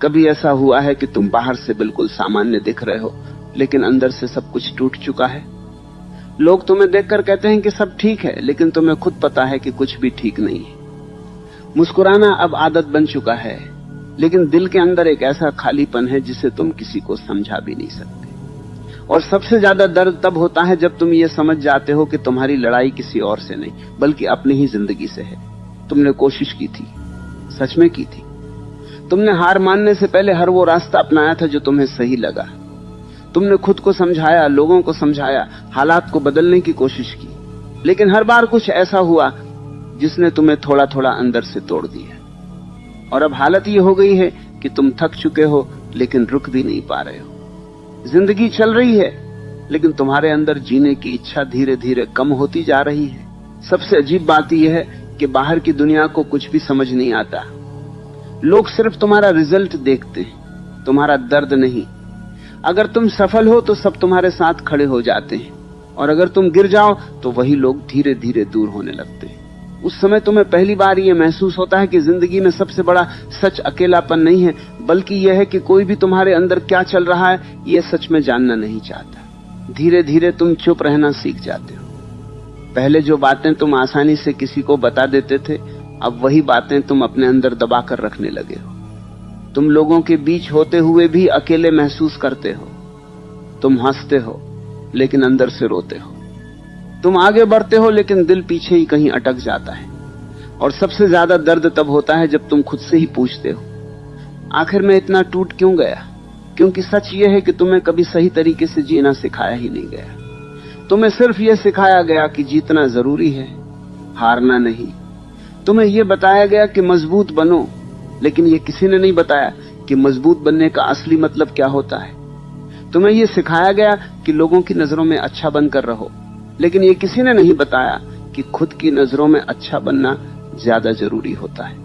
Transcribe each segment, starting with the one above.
कभी ऐसा हुआ है कि तुम बाहर से बिल्कुल सामान्य दिख रहे हो, लेकिन अंदर से सब कुछ टूट चुका है? लोग तुम्हें देखकर कहते हैं कि सब ठीक है, लेकिन तुम्हें खुद पता है कि कुछ भी ठीक नहीं है। मुस्कुराना अब आदत बन चुका है, लेकिन दिल के अंदर एक ऐसा खालीपन है जिसे तुम किसी को समझा भी नहीं सकते। और सबसे ज्यादा दर्द तब होता है जब तुम ये समझ जाते हो कि तुम्हारी लड़ाई किसी और से नहीं, बल्कि अपनी ही जिंदगी से है। तुमने कोशिश की थी, सच में की थी। तुमने हार मानने से पहले हर वो रास्ता अपनाया था जो तुम्हें सही लगा। तुमने खुद को समझाया, लोगों को समझाया, हालात को बदलने की कोशिश की, लेकिन हर बार कुछ ऐसा हुआ जिसने तुम्हें थोड़ा थोड़ा अंदर से तोड़ दिया। और अब हालत ये हो गई है कि तुम थक चुके हो, लेकिन रुक भी नहीं पा रहे हो। जिंदगी चल रही है, लेकिन तुम्हारे अंदर जीने की इच्छा धीरे धीरे कम होती जा रही है। सबसे अजीब बात यह है कि बाहर की दुनिया को कुछ भी समझ नहीं आता। लोग सिर्फ तुम्हारा रिजल्ट देखते हैं, तुम्हारा दर्द नहीं। अगर तुम सफल हो तो सब तुम्हारे साथ खड़े हो जाते हैं, और अगर तुम गिर जाओ तो वही लोग धीरे धीरे दूर होने लगते हैं। उस समय तुम्हें पहली बार यह महसूस होता है कि जिंदगी में सबसे बड़ा सच अकेलापन नहीं है, बल्कि यह है कि कोई भी तुम्हारे अंदर क्या चल रहा है यह सच में जानना नहीं चाहता। धीरे धीरे तुम चुप रहना सीख जाते हो। पहले जो बातें तुम आसानी से किसी को बता देते थे, अब वही बातें तुम अपने अंदर दबा कर रखने लगे हो। तुम लोगों के बीच होते हुए भी अकेले महसूस करते हो। तुम हंसते हो, लेकिन अंदर से रोते हो। तुम आगे बढ़ते हो, लेकिन दिल पीछे ही कहीं अटक जाता है। और सबसे ज्यादा दर्द तब होता है जब तुम खुद से ही पूछते हो, आखिर मैं इतना टूट क्यों गया? क्योंकि सच यह है कि तुम्हें कभी सही तरीके से जीना सिखाया ही नहीं गया। तुम्हें सिर्फ यह सिखाया गया कि जीतना जरूरी है, हारना नहीं। तुम्हें यह बताया गया कि मजबूत बनो, लेकिन यह किसी ने नहीं बताया कि मजबूत बनने का असली मतलब क्या होता है। तुम्हें यह सिखाया गया कि लोगों की नजरों में अच्छा बनकर रहो, लेकिन यह किसी ने नहीं बताया कि खुद की नजरों में अच्छा बनना ज्यादा जरूरी होता है।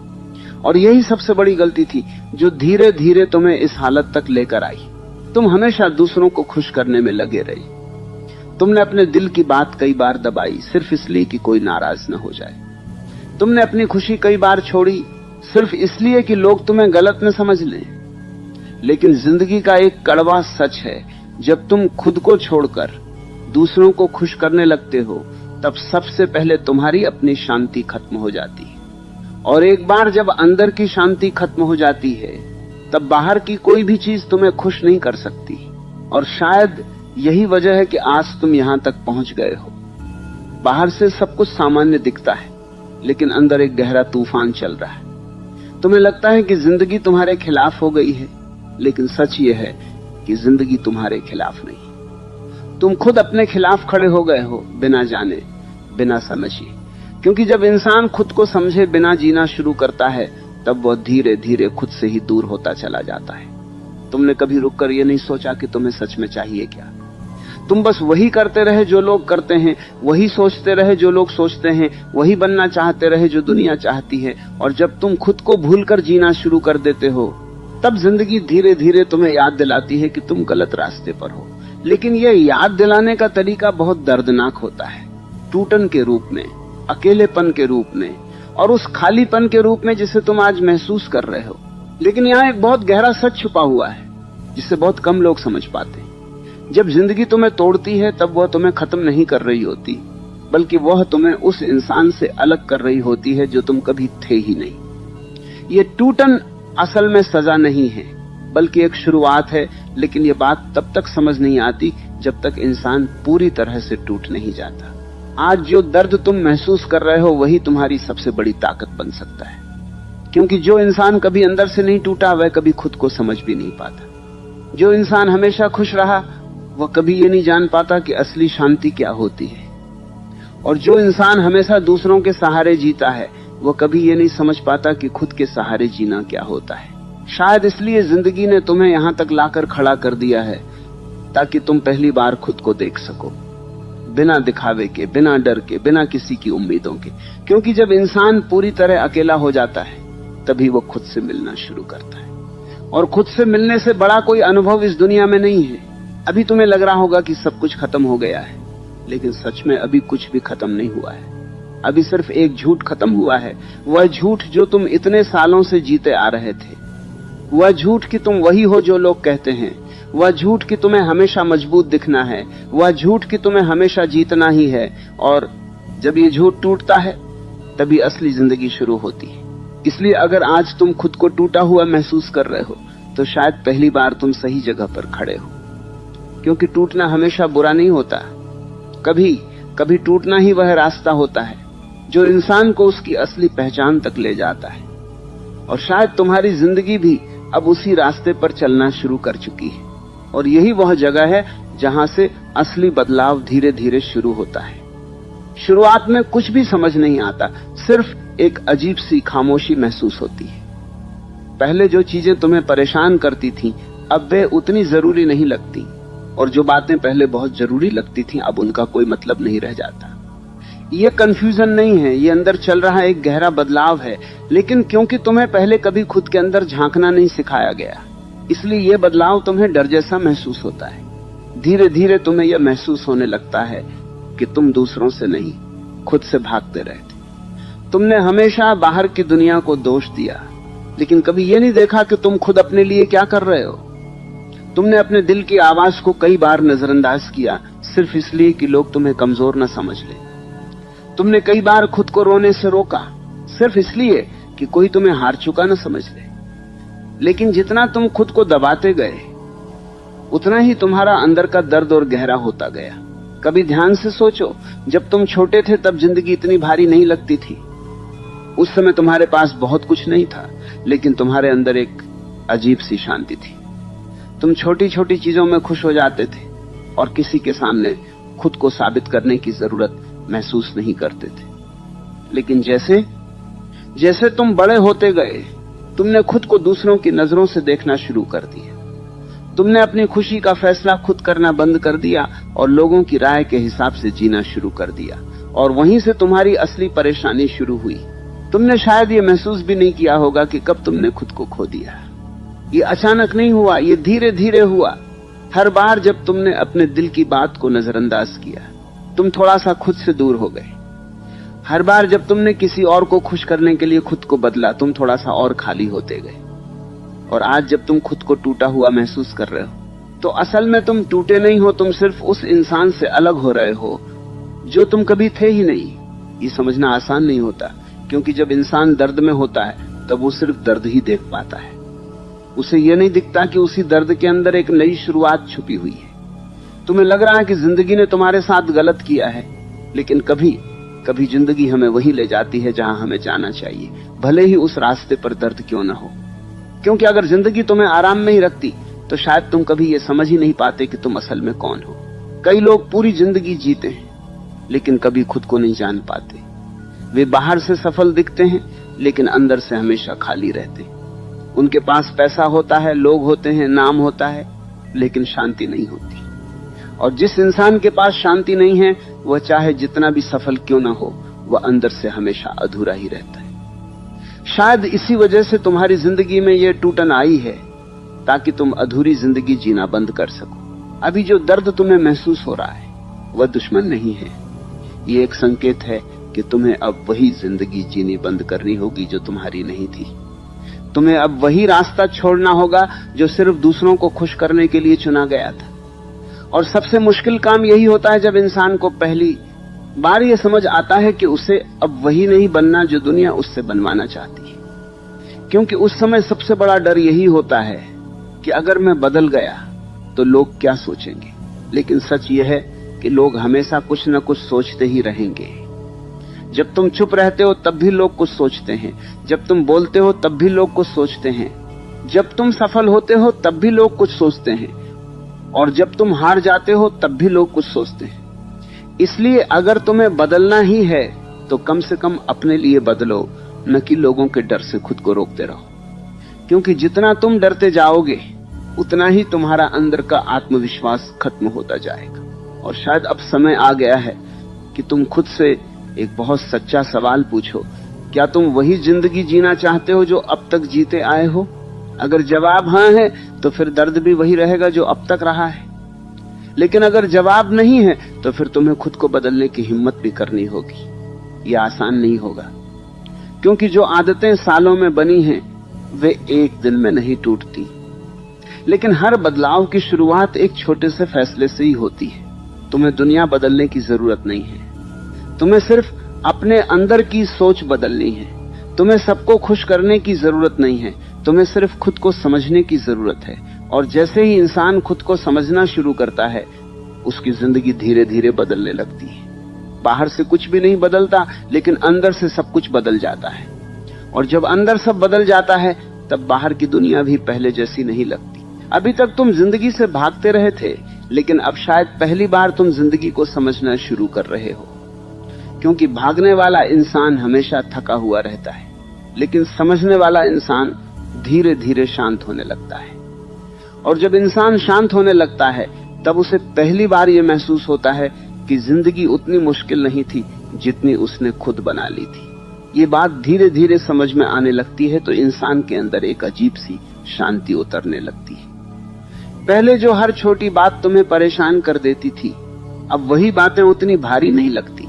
और यही सबसे बड़ी गलती थी जो धीरे धीरे तुम्हें इस हालत तक लेकर आई। तुम हमेशा दूसरों को खुश करने में लगे रहे। तुमने अपने दिल की बात कई बार दबाई, सिर्फ इसलिए कि कोई नाराज न हो जाए। तुमने अपनी खुशी कई बार छोड़ी, सिर्फ इसलिए कि लोग तुम्हें गलत न समझ लें। लेकिन जिंदगी का एक कड़वा सच है, जब तुम खुद को छोड़कर दूसरों को खुश करने लगते हो, तब सबसे पहले तुम्हारी अपनी शांति खत्म हो जाती है। और एक बार जब अंदर की शांति खत्म हो जाती है, तब बाहर की कोई भी चीज तुम्हें खुश नहीं कर सकती। और शायद यही वजह है कि आज तुम यहां तक पहुंच गए हो। बाहर से सब कुछ सामान्य दिखता है, लेकिन अंदर एक गहरा तूफान चल रहा है। तुम्हें लगता है कि जिंदगी तुम्हारे खिलाफ हो गई है, लेकिन सच ये है कि जिंदगी तुम्हारे खिलाफ नहीं। तुम खुद अपने खिलाफ खड़े हो गए हो, बिना जाने, बिना समझे। क्योंकि जब इंसान खुद को समझे बिना जीना शुरू करता है, तब वह धीरे धीरे खुद से ही दूर होता चला जाता है। तुमने कभी रुककर यह नहीं सोचा कि तुम्हें सच में चाहिए क्या। तुम बस वही करते रहे जो लोग करते हैं, वही सोचते रहे जो लोग सोचते हैं, वही बनना चाहते रहे जो दुनिया चाहती है। और जब तुम खुद को भूलकर जीना शुरू कर देते हो, तब जिंदगी धीरे धीरे तुम्हें याद दिलाती है कि तुम गलत रास्ते पर हो। लेकिन यह याद दिलाने का तरीका बहुत दर्दनाक होता है, टूटन के रूप में, अकेलेपन के रूप में, और उस खालीपन के रूप में जिसे तुम आज महसूस कर रहे हो। लेकिन यहाँ एक बहुत गहरा सच छुपा हुआ है, जिसे बहुत कम लोग समझ पाते हैं। जब जिंदगी तुम्हें तोड़ती है, तब वह तुम्हें खत्म नहीं कर रही होती, बल्कि वह तुम्हें उस इंसान से अलग कर रही होती है जो तुम कभी थे ही नहीं। ये टूटन असल में सजा नहीं है, बल्कि एक शुरुआत है। लेकिन ये बात तब तक समझ नहीं आती जब तक इंसान पूरी तरह से टूट नहीं जाता। आज जो दर्द तुम महसूस कर रहे हो, वही तुम्हारी सबसे बड़ी ताकत बन सकता है। क्योंकि जो इंसान कभी अंदर से नहीं टूटा, वह कभी खुद को समझ भी नहीं पाता। जो इंसान हमेशा खुश रहा, वह कभी ये नहीं जान पाता कि असली शांति क्या होती है। और जो इंसान हमेशा दूसरों के सहारे जीता है, वह कभी ये नहीं समझ पाता कि खुद के सहारे जीना क्या होता है। शायद इसलिए जिंदगी ने तुम्हें यहां तक लाकर खड़ा कर दिया है, ताकि तुम पहली बार खुद को देख सको, बिना दिखावे के, बिना डर के, बिना किसी की उम्मीदों के। क्योंकि जब इंसान पूरी तरह अकेला हो जाता है, तभी वो खुद से मिलना शुरू करता है। और खुद से मिलने से बड़ा कोई अनुभव इस दुनिया में नहीं है। अभी तुम्हें लग रहा होगा कि सब कुछ खत्म हो गया है, लेकिन सच में अभी कुछ भी खत्म नहीं हुआ है। अभी सिर्फ एक झूठ खत्म हुआ है, वह झूठ जो तुम इतने सालों से जीते आ रहे थे। वह झूठ कि तुम वही हो जो लोग कहते हैं, वह झूठ कि तुम्हें हमेशा मजबूत दिखना है, वह झूठ कि तुम्हें हमेशा जीतना ही है। और जब ये झूठ टूटता है तभी असली जिंदगी शुरू होती है। इसलिए अगर आज तुम खुद को टूटा हुआ महसूस कर रहे हो तो शायद पहली बार तुम सही जगह पर खड़े हो, क्योंकि टूटना हमेशा बुरा नहीं होता। कभी कभी टूटना ही वह रास्ता होता है जो इंसान को उसकी असली पहचान तक ले जाता है। और शायद तुम्हारी जिंदगी भी अब उसी रास्ते पर चलना शुरू कर चुकी है, और यही वह जगह है जहां से असली बदलाव धीरे धीरे शुरू होता है। शुरुआत में कुछ भी समझ नहीं आता, सिर्फ एक अजीब सी खामोशी महसूस होती है। पहले जो चीजें तुम्हें परेशान करती थीं, अब वे उतनी जरूरी नहीं लगती, और जो बातें पहले बहुत जरूरी लगती थीं, अब उनका कोई मतलब नहीं रह जाता। ये कंफ्यूजन नहीं है, ये अंदर चल रहा एक गहरा बदलाव है। लेकिन क्योंकि तुम्हें पहले कभी खुद के अंदर झांकना नहीं सिखाया गया, इसलिए ये बदलाव तुम्हें डर जैसा महसूस होता है। धीरे धीरे तुम्हें यह महसूस होने लगता है कि तुम दूसरों से नहीं, खुद से भागते रहते। तुमने हमेशा बाहर की दुनिया को दोष दिया, लेकिन कभी यह नहीं देखा कि तुम खुद अपने लिए क्या कर रहे हो। तुमने अपने दिल की आवाज को कई बार नजरअंदाज किया, सिर्फ इसलिए कि लोग तुम्हें कमजोर न समझ ले। तुमने कई बार खुद को रोने से रोका, सिर्फ इसलिए कि कोई तुम्हें हार चुका न समझ ले। लेकिन जितना तुम खुद को दबाते गए, उतना ही तुम्हारा अंदर का दर्द और गहरा होता गया। कभी ध्यान से सोचो, जब तुम छोटे थे तब जिंदगी इतनी भारी नहीं लगती थी। उस समय तुम्हारे पास बहुत कुछ नहीं था, लेकिन तुम्हारे अंदर एक अजीब सी शांति थी। तुम छोटी छोटी चीजों में खुश हो जाते थे और किसी के सामने खुद को साबित करने की जरूरत महसूस नहीं करते थे। लेकिन जैसे जैसे तुम बड़े होते गए, तुमने खुद को दूसरों की नजरों से देखना शुरू कर दिया। तुमने अपनी खुशी का फैसला खुद करना बंद कर दिया और लोगों की राय के हिसाब से जीना शुरू कर दिया, और वहीं से तुम्हारी असली परेशानी शुरू हुई। तुमने शायद ये महसूस भी नहीं किया होगा कि कब तुमने खुद को खो दिया। ये अचानक नहीं हुआ, ये धीरे धीरे हुआ। हर बार जब तुमने अपने दिल की बात को नजरअंदाज किया, तुम थोड़ा सा खुद से दूर हो गए। हर बार जब तुमने किसी और को खुश करने के लिए खुद को बदला, तुम थोड़ा सा और खाली होते गए। और आज जब तुम खुद को टूटा हुआ महसूस कर रहे हो, तो असल में तुम टूटे नहीं हो, तुम सिर्फ उस इंसान से अलग हो रहे हो जो तुम कभी थे ही नहीं। ये समझना आसान नहीं होता, क्योंकि जब इंसान दर्द में होता है तब वो सिर्फ दर्द ही देख पाता है। उसे ये नहीं दिखता कि उसी दर्द के अंदर एक नई शुरुआत छुपी हुई है। तुम्हें लग रहा है कि जिंदगी ने तुम्हारे साथ गलत किया है, लेकिन कभी कभी जिंदगी हमें वहीं ले जाती है जहां हमें जाना चाहिए, भले ही उस रास्ते पर दर्द क्यों न हो। क्योंकि अगर जिंदगी तुम्हें आराम में ही रखती तो शायद तुम कभी ये समझ ही नहीं पाते कि तुम असल में कौन हो। कई लोग पूरी जिंदगी जीते हैं, लेकिन कभी खुद को नहीं जान पाते। वे बाहर से सफल दिखते हैं, लेकिन अंदर से हमेशा खाली रहते हैं। उनके पास पैसा होता है, लोग होते हैं, नाम होता है, लेकिन शांति नहीं होती। और जिस इंसान के पास शांति नहीं है, वह चाहे जितना भी सफल क्यों ना हो, वह अंदर से हमेशा अधूरा ही रहता है। शायद इसी वजह से तुम्हारी जिंदगी में यह टूटन आई है, ताकि तुम अधूरी जिंदगी जीना बंद कर सको। अभी जो दर्द तुम्हें महसूस हो रहा है, वह दुश्मन नहीं है। ये एक संकेत है कि तुम्हें अब वही जिंदगी जीनी बंद करनी होगी जो तुम्हारी नहीं थी। तुम्हें अब वही रास्ता छोड़ना होगा जो सिर्फ दूसरों को खुश करने के लिए चुना गया था। और सबसे मुश्किल काम यही होता है जब इंसान को पहली बार यह समझ आता है कि उसे अब वही नहीं बनना जो दुनिया उससे बनवाना चाहती है। क्योंकि उस समय सबसे बड़ा डर यही होता है कि अगर मैं बदल गया तो लोग क्या सोचेंगे। लेकिन सच यह है कि लोग हमेशा कुछ न कुछ सोचते ही रहेंगे। जब तुम चुप रहते हो तब भी लोग कुछ सोचते हैं, जब तुम बोलते हो तब भी लोग कुछ सोचते हैं, जब तुम सफल होते हो तब भी लोग कुछ सोचते हैं, और जब तुम हार जाते हो तब भी लोग कुछ सोचते हैं। इसलिए अगर तुम्हें बदलना ही है तो कम से कम अपने लिए बदलो, न कि लोगों के डर से खुद को रोकते रहो। क्योंकि जितना तुम डरते जाओगे, उतना ही तुम्हारा अंदर का आत्मविश्वास खत्म होता जाएगा। और शायद अब समय आ गया है कि तुम खुद से एक बहुत सच्चा सवाल पूछो, क्या तुम वही जिंदगी जीना चाहते हो जो अब तक जीते आए हो? अगर जवाब हां है तो फिर दर्द भी वही रहेगा जो अब तक रहा है। लेकिन अगर जवाब नहीं है तो फिर तुम्हें खुद को बदलने की हिम्मत भी करनी होगी। यह आसान नहीं होगा, क्योंकि जो आदतें सालों में बनी हैं वे एक दिन में नहीं टूटती, लेकिन हर बदलाव की शुरुआत एक छोटे से फैसले से ही होती है। तुम्हें दुनिया बदलने की जरूरत नहीं है, तुम्हें सिर्फ अपने अंदर की सोच बदलनी है। तुम्हें सबको खुश करने की जरूरत नहीं है, तुम्हें सिर्फ खुद को समझने की जरूरत है। और जैसे ही इंसान खुद को समझना शुरू करता है, उसकी जिंदगी धीरे धीरे बदलने लगती है। बाहर से कुछ भी नहीं बदलता, लेकिन अंदर से सब कुछ बदल जाता है। और जब अंदर सब बदल जाता है, तब बाहर की दुनिया भी पहले जैसी नहीं लगती। अभी तक तुम जिंदगी से भागते रहे थे, लेकिन अब शायद पहली बार तुम जिंदगी को समझना शुरू कर रहे हो। क्योंकि भागने वाला इंसान हमेशा थका हुआ रहता है, लेकिन समझने वाला इंसान धीरे धीरे शांत होने लगता है। और जब इंसान शांत होने लगता है, तब उसे पहली बार यह महसूस होता है कि जिंदगी उतनी मुश्किल नहीं थी जितनी उसने खुद बना ली थी। ये बात धीरे धीरे समझ में आने लगती है, तो इंसान के अंदर एक अजीब सी शांति उतरने लगती है। पहले जो हर छोटी बात तुम्हें परेशान कर देती थी, अब वही बातें उतनी भारी नहीं लगती।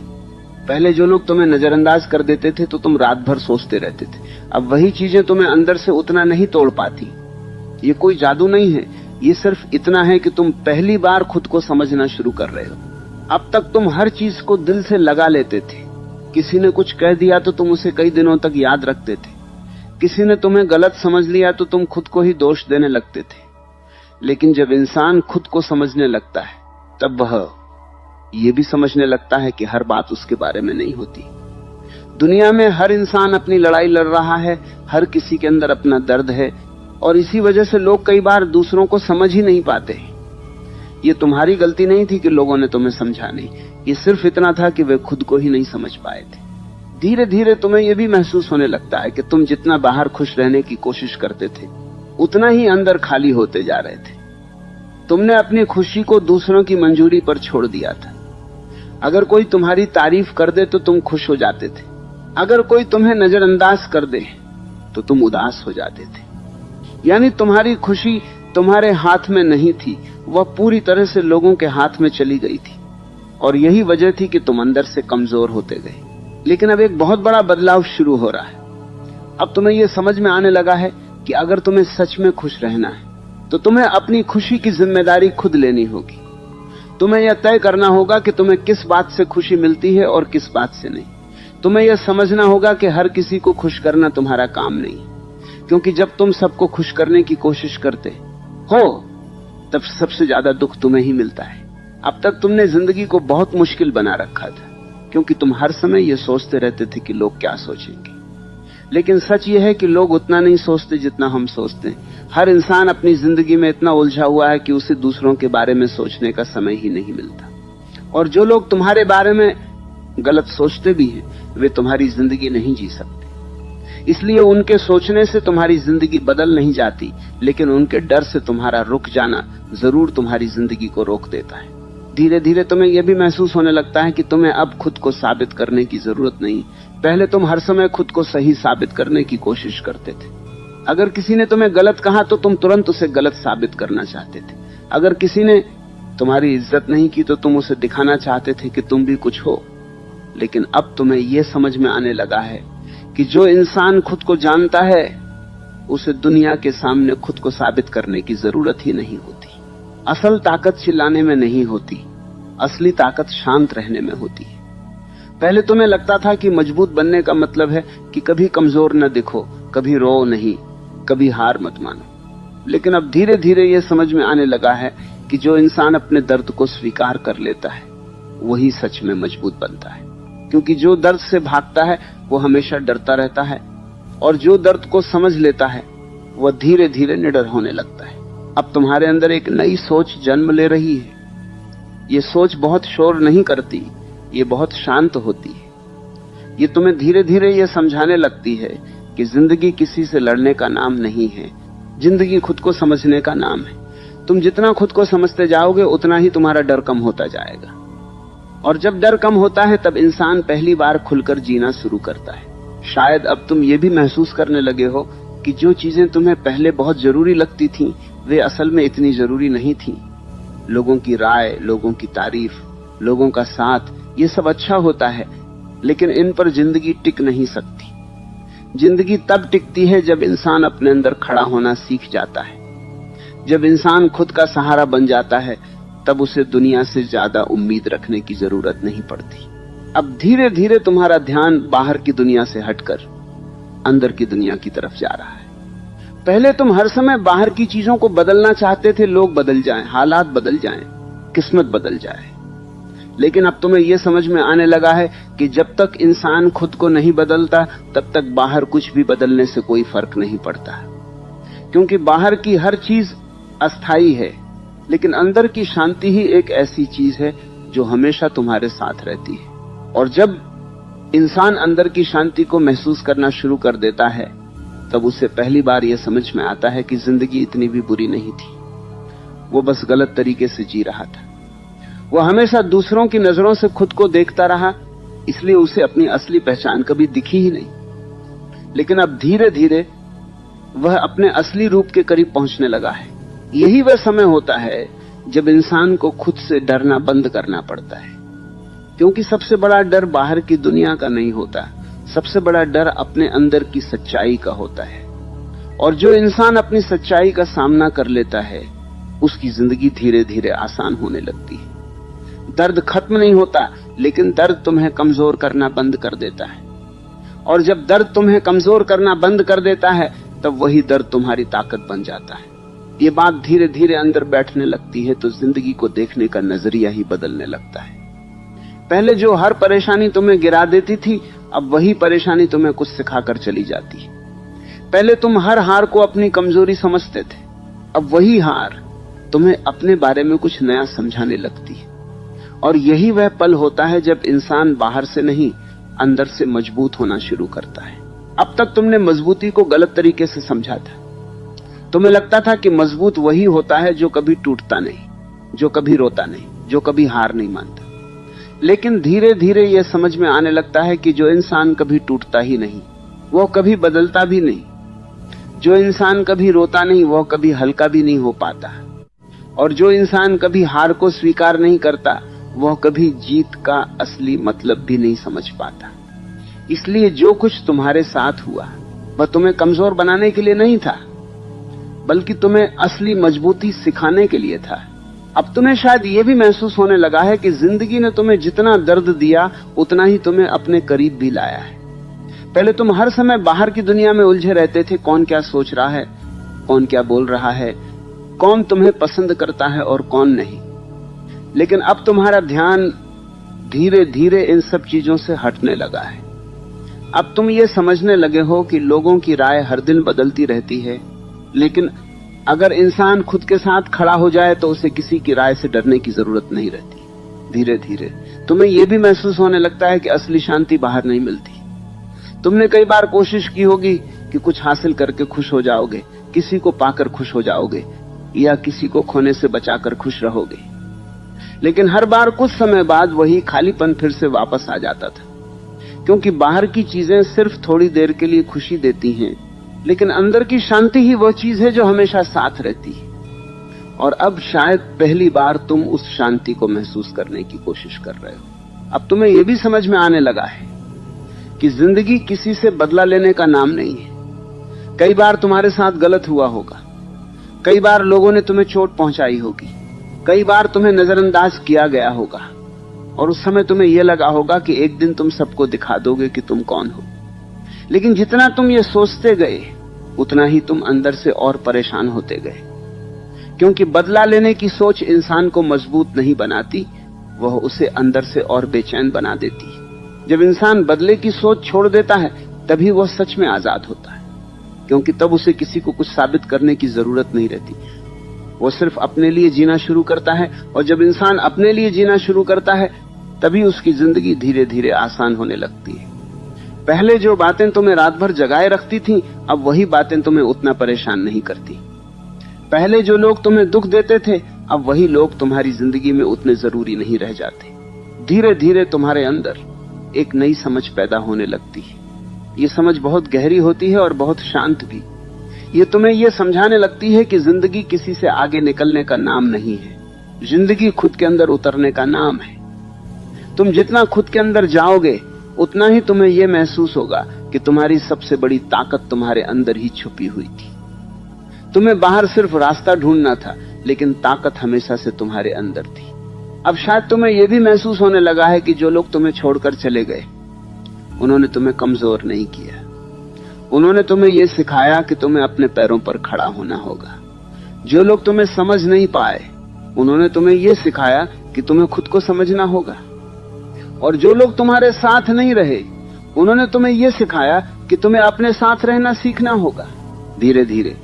पहले जो लोग तुम्हें नजरअंदाज कर देते थे, तो तुम रात भर सोचते रहते थे। अब वही चीजें तुम्हें अंदर से उतना नहीं तोड़ पाती। ये कोई जादू नहीं है, ये सिर्फ इतना है कि तुम पहली बार खुद को समझना शुरू कर रहे हो। अब तक तुम हर चीज को दिल से लगा लेते थे। किसी ने कुछ कह दिया तो तुम उसे कई दिनों तक याद रखते थे। किसी ने तुम्हें गलत समझ लिया तो तुम खुद को ही दोष देने लगते थे। लेकिन जब इंसान खुद को समझने लगता है, तब वह यह भी समझने लगता है कि हर बात उसके बारे में नहीं होती। दुनिया में हर इंसान अपनी लड़ाई लड़ रहा है, हर किसी के अंदर अपना दर्द है, और इसी वजह से लोग कई बार दूसरों को समझ ही नहीं पाते। ये तुम्हारी गलती नहीं थी कि लोगों ने तुम्हें समझा नहीं, ये सिर्फ इतना था कि वे खुद को ही नहीं समझ पाए थे। धीरे धीरे तुम्हें यह भी महसूस होने लगता है कि तुम जितना बाहर खुश रहने की कोशिश करते थे, उतना ही अंदर खाली होते जा रहे थे। तुमने अपनी खुशी को दूसरों की मंजूरी पर छोड़ दिया था। अगर कोई तुम्हारी तारीफ कर दे तो तुम खुश हो जाते थे, अगर कोई तुम्हें नजरअंदाज कर दे तो तुम उदास हो जाते थे। यानी तुम्हारी खुशी तुम्हारे हाथ में नहीं थी, वह पूरी तरह से लोगों के हाथ में चली गई थी। और यही वजह थी कि तुम अंदर से कमजोर होते गए। लेकिन अब एक बहुत बड़ा बदलाव शुरू हो रहा है। अब तुम्हें यह समझ में आने लगा है कि अगर तुम्हें सच में खुश रहना है, तो तुम्हें अपनी खुशी की जिम्मेदारी खुद लेनी होगी। तुम्हें यह तय करना होगा कि तुम्हें किस बात से खुशी मिलती है और किस बात से नहीं। तुम्हें यह समझना होगा कि हर किसी को खुश करना तुम्हारा काम नहीं, क्योंकि जब तुम सबको खुश करने की कोशिश करते हो, तब सबसे ज्यादा दुख तुम्हें ही मिलता है। अब तक तुमने जिंदगी को बहुत मुश्किल बना रखा था, क्योंकि तुम हर समय यह सोचते रहते थे कि लोग क्या सोचेंगे। लेकिन सच यह है कि लोग उतना नहीं सोचते जितना हम सोचते हैं। हर इंसान अपनी जिंदगी में इतना उलझा हुआ है कि उसे दूसरों के बारे में सोचने का समय ही नहीं मिलता। और जो लोग तुम्हारे बारे में गलत सोचते भी हैं, वे तुम्हारी जिंदगी नहीं जी सकते। इसलिए उनके सोचने से तुम्हारी जिंदगी बदल नहीं जाती, लेकिन उनके डर से तुम्हारा रुक जाना जरूर तुम्हारी जिंदगी को रोक देता है। धीरे धीरे तुम्हें यह भी महसूस होने लगता है कि तुम्हें अब खुद को साबित करने की जरूरत नहीं। पहले तुम हर समय खुद को सही साबित करने की कोशिश करते थे। अगर किसी ने तुम्हें गलत कहा तो तुम तुरंत उसे गलत साबित करना चाहते थे। अगर किसी ने तुम्हारी इज्जत नहीं की तो तुम उसे दिखाना चाहते थे कि तुम भी कुछ हो। लेकिन अब तुम्हें यह समझ में आने लगा है कि जो इंसान खुद को जानता है, उसे दुनिया के सामने खुद को साबित करने की जरूरत ही नहीं होती। असल ताकत चिल्लाने में नहीं होती, असली ताकत शांत रहने में होती है। पहले तुम्हें लगता था कि मजबूत बनने का मतलब है कि कभी कमजोर न दिखो, कभी रो नहीं, कभी हार मत मानो। लेकिन अब धीरे धीरे यह समझ में आने लगा है कि जो इंसान अपने दर्द को स्वीकार कर लेता है, वही सच में मजबूत बनता है। क्योंकि जो दर्द से भागता है वो हमेशा डरता रहता है, और जो दर्द को समझ लेता है वह धीरे धीरे निडर होने लगता है। अब तुम्हारे अंदर एक नई सोच जन्म ले रही है। ये सोच बहुत शोर नहीं करती, ये बहुत शांत होती है। ये तुम्हें धीरे धीरे ये समझाने लगती है कि जिंदगी किसी से लड़ने का नाम नहीं है, जिंदगी खुद को समझने का नाम है। तुम जितना खुद को समझते जाओगे, उतना ही तुम्हारा डर कम होता जाएगा। और जब डर कम होता है, तब इंसान पहली बार खुलकर जीना शुरू करता है। शायद अब तुम ये भी महसूस करने लगे हो कि जो चीजें तुम्हें पहले बहुत जरूरी लगती थीं, वे असल में इतनी जरूरी नहीं थीं। लोगों की राय, लोगों की तारीफ, लोगों का साथ, ये सब अच्छा होता है, लेकिन इन पर जिंदगी टिक नहीं सकती। जिंदगी तब टिकती है जब इंसान अपने अंदर खड़ा होना सीख जाता है। जब इंसान खुद का सहारा बन जाता है तब उसे दुनिया से ज्यादा उम्मीद रखने की जरूरत नहीं पड़ती। अब धीरे धीरे तुम्हारा ध्यान बाहर की दुनिया से हटकर अंदर की दुनिया की तरफ जा रहा है। पहले तुम हर समय बाहर की चीजों को बदलना चाहते थे, लोग बदल जाएं, हालात बदल जाएं, किस्मत बदल जाए। लेकिन अब तुम्हें यह समझ में आने लगा है कि जब तक इंसान खुद को नहीं बदलता तब तक बाहर कुछ भी बदलने से कोई फर्क नहीं पड़ता। क्योंकि बाहर की हर चीज अस्थाई है, लेकिन अंदर की शांति ही एक ऐसी चीज है जो हमेशा तुम्हारे साथ रहती है। और जब इंसान अंदर की शांति को महसूस करना शुरू कर देता है तब उसे पहली बार यह समझ में आता है कि जिंदगी इतनी भी बुरी नहीं थी। वो बस गलत तरीके से जी रहा था। वो हमेशा दूसरों की नजरों से खुद को देखता रहा, इसलिए उसे अपनी असली पहचान कभी दिखी ही नहीं। लेकिन अब धीरे धीरे वह अपने असली रूप के करीब पहुंचने लगा है। यही वह समय होता है जब इंसान को खुद से डरना बंद करना पड़ता है। क्योंकि सबसे बड़ा डर बाहर की दुनिया का नहीं होता, सबसे बड़ा डर अपने अंदर की सच्चाई का होता है। और जो इंसान अपनी सच्चाई का सामना कर लेता है उसकी जिंदगी धीरे धीरे आसान होने लगती है। दर्द खत्म नहीं होता, लेकिन दर्द तुम्हें कमजोर करना बंद कर देता है। और जब दर्द तुम्हें कमजोर करना बंद कर देता है तब वही दर्द तुम्हारी ताकत बन जाता है। ये बात धीरे धीरे अंदर बैठने लगती है तो जिंदगी को देखने का नजरिया ही बदलने लगता है। पहले जो हर परेशानी तुम्हें गिरा देती थी, अब वही परेशानी तुम्हें कुछ सिखाकर चली जाती है। पहले तुम हर हार को अपनी कमजोरी समझते थे, अब वही हार तुम्हें अपने बारे में कुछ नया समझाने लगती है। और यही वह पल होता है जब इंसान बाहर से नहीं अंदर से मजबूत होना शुरू करता है। अब तक तुमने मजबूती को गलत तरीके से समझा था। तुम्हें लगता था कि मजबूत वही होता है जो कभी टूटता नहीं, जो कभी रोता नहीं, जो कभी हार नहीं मानता। लेकिन धीरे धीरे यह समझ में आने लगता है कि जो इंसान कभी टूटता ही नहीं वो कभी बदलता भी नहीं, जो इंसान कभी रोता नहीं वो कभी हल्का भी नहीं हो पाता, और जो इंसान कभी हार को स्वीकार नहीं करता वह कभी जीत का असली मतलब भी नहीं समझ पाता। इसलिए जो कुछ तुम्हारे साथ हुआ वह तुम्हें कमजोर बनाने के लिए नहीं था, बल्कि तुम्हें असली मजबूती सिखाने के लिए था। अब तुम्हें शायद यह भी महसूस होने लगा है कि जिंदगी ने तुम्हें जितना दर्द दिया उतना ही तुम्हें अपने करीब भी लाया है। पहले तुम हर समय बाहर की दुनिया में उलझे रहते थे, कौन क्या सोच रहा है, कौन क्या बोल रहा है, कौन तुम्हें पसंद करता है और कौन नहीं। लेकिन अब तुम्हारा ध्यान धीरे धीरे इन सब चीजों से हटने लगा है। अब तुम ये समझने लगे हो कि लोगों की राय हर दिन बदलती रहती है, लेकिन अगर इंसान खुद के साथ खड़ा हो जाए तो उसे किसी की राय से डरने की जरूरत नहीं रहती। धीरे धीरे तुम्हें यह भी महसूस होने लगता है कि असली शांति बाहर नहीं मिलती। तुमने कई बार कोशिश की होगी कि कुछ हासिल करके खुश हो जाओगे, किसी को पाकर खुश हो जाओगे, या किसी को खोने से बचाकर खुश रहोगे। लेकिन हर बार कुछ समय बाद वही खालीपन फिर से वापस आ जाता था, क्योंकि बाहर की चीजें सिर्फ थोड़ी देर के लिए खुशी देती हैं, लेकिन अंदर की शांति ही वह चीज है जो हमेशा साथ रहती है। और अब शायद पहली बार तुम उस शांति को महसूस करने की कोशिश कर रहे हो। अब तुम्हें यह भी समझ में आने लगा है कि जिंदगी किसी से बदला लेने का नाम नहीं है। कई बार तुम्हारे साथ गलत हुआ होगा, कई बार लोगों ने तुम्हें चोट पहुंचाई होगी, कई बार तुम्हें नजरअंदाज किया गया होगा, और उस समय तुम्हें यह लगा होगा कि एक दिन तुम सबको दिखा दोगे कि तुम कौन हो। लेकिन जितना तुम ये सोचते गए उतना ही तुम अंदर से और परेशान होते गए, क्योंकि बदला लेने की सोच इंसान को मजबूत नहीं बनाती, वह उसे अंदर से और बेचैन बना देती है। जब इंसान बदले की सोच छोड़ देता है तभी वह सच में आजाद होता है, क्योंकि तब उसे किसी को कुछ साबित करने की जरूरत नहीं रहती। वो सिर्फ अपने लिए जीना शुरू करता है, और जब इंसान अपने लिए जीना शुरू करता है तभी उसकी जिंदगी धीरे धीरे आसान होने लगती है। पहले जो बातें तुम्हें रात भर जगाए रखती थीं, अब वही बातें तुम्हें उतना परेशान नहीं करती। पहले जो लोग तुम्हें दुख देते थे, अब वही लोग तुम्हारी जिंदगी में उतने जरूरी नहीं रह जाते। धीरे धीरे तुम्हारे अंदर एक नई समझ पैदा होने लगती है। ये समझ बहुत गहरी होती है और बहुत शांत भी। ये तुम्हें ये समझाने लगती है कि जिंदगी किसी से आगे निकलने का नाम नहीं है, जिंदगी खुद के अंदर उतरने का नाम है। तुम जितना खुद के अंदर जाओगे उतना ही तुम्हें यह महसूस होगा कि तुम्हारी सबसे बड़ी ताकत तुम्हारे अंदर ही छुपी हुई थी। तुम्हें बाहर सिर्फ रास्ता ढूंढना था, लेकिन ताकत हमेशा से तुम्हारे अंदर थी। अब शायद तुम्हें यह भी महसूस होने लगा है कि जो लोग तुम्हें छोड़कर चले गए, उन्होंने तुम्हें कमजोर नहीं किया। उन्होंने तुम्हें यह सिखाया कि तुम्हें अपने पैरों पर खड़ा होना होगा। जो लोग तुम्हें समझ नहीं पाए, उन्होंने तुम्हें यह सिखाया कि तुम्हें खुद को समझना होगा। और जो लोग तुम्हारे साथ नहीं रहे, उन्होंने तुम्हें यह सिखाया कि तुम्हें अपने साथ रहना सीखना होगा। धीरे धीरे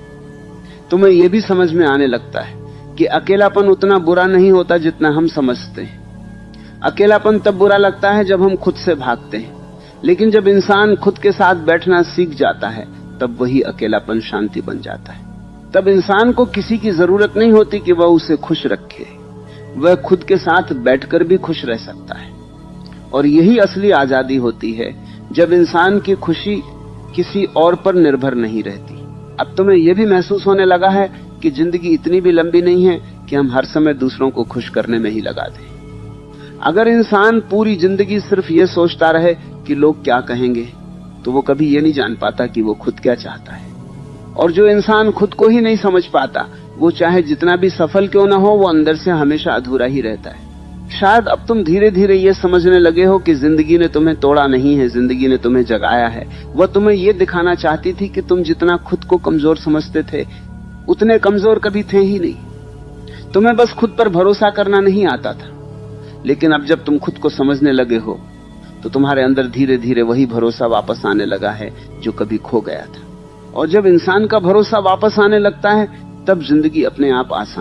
तुम्हें यह भी समझ में आने लगता है कि अकेलापन उतना बुरा नहीं होता जितना हम समझते हैं। अकेलापन तब बुरा लगता है जब हम खुद से भागते हैं, लेकिन जब इंसान खुद के साथ बैठना सीख जाता है, तब वही अकेलापन शांति बन जाता है। तब इंसान को किसी की जरूरत नहीं होती कि वह उसे खुश रखे। वह खुद के साथ बैठकर भी खुश रह सकता है। और यही असली आजादी होती है, जब इंसान की खुशी किसी और पर निर्भर नहीं रहती। अब तुम्हें यह भी महसूस होने लगा है कि जिंदगी इतनी भी लंबी नहीं है कि हम हर समय दूसरों को खुश करने में ही लगा दें। अगर इंसान पूरी जिंदगी सिर्फ ये सोचता रहे कि लोग क्या कहेंगे, तो वो कभी ये नहीं जान पाता कि वो खुद क्या चाहता है। और जो इंसान खुद को ही नहीं समझ पाता, वो चाहे जितना भी सफल क्यों ना हो, वो अंदर से हमेशा अधूरा ही रहता है। शायद अब तुम धीरे धीरे ये समझने लगे हो कि जिंदगी ने तुम्हें तोड़ा नहीं है, जिंदगी ने तुम्हें जगाया है। वह तुम्हें ये दिखाना चाहती थी कि तुम जितना खुद को कमजोर समझते थे, उतने कमजोर कभी थे ही नहीं। तुम्हें बस खुद पर भरोसा करना नहीं आता था। लेकिन अब जब तुम खुद को समझने लगे हो, तो तुम्हारे अंदर धीरे धीरे वही भरोसा वापस आने लगा है जो कभी खो गया था। और जब इंसान का भरोसा वापस आने लगता है, तब जिंदगी अपने आप आसान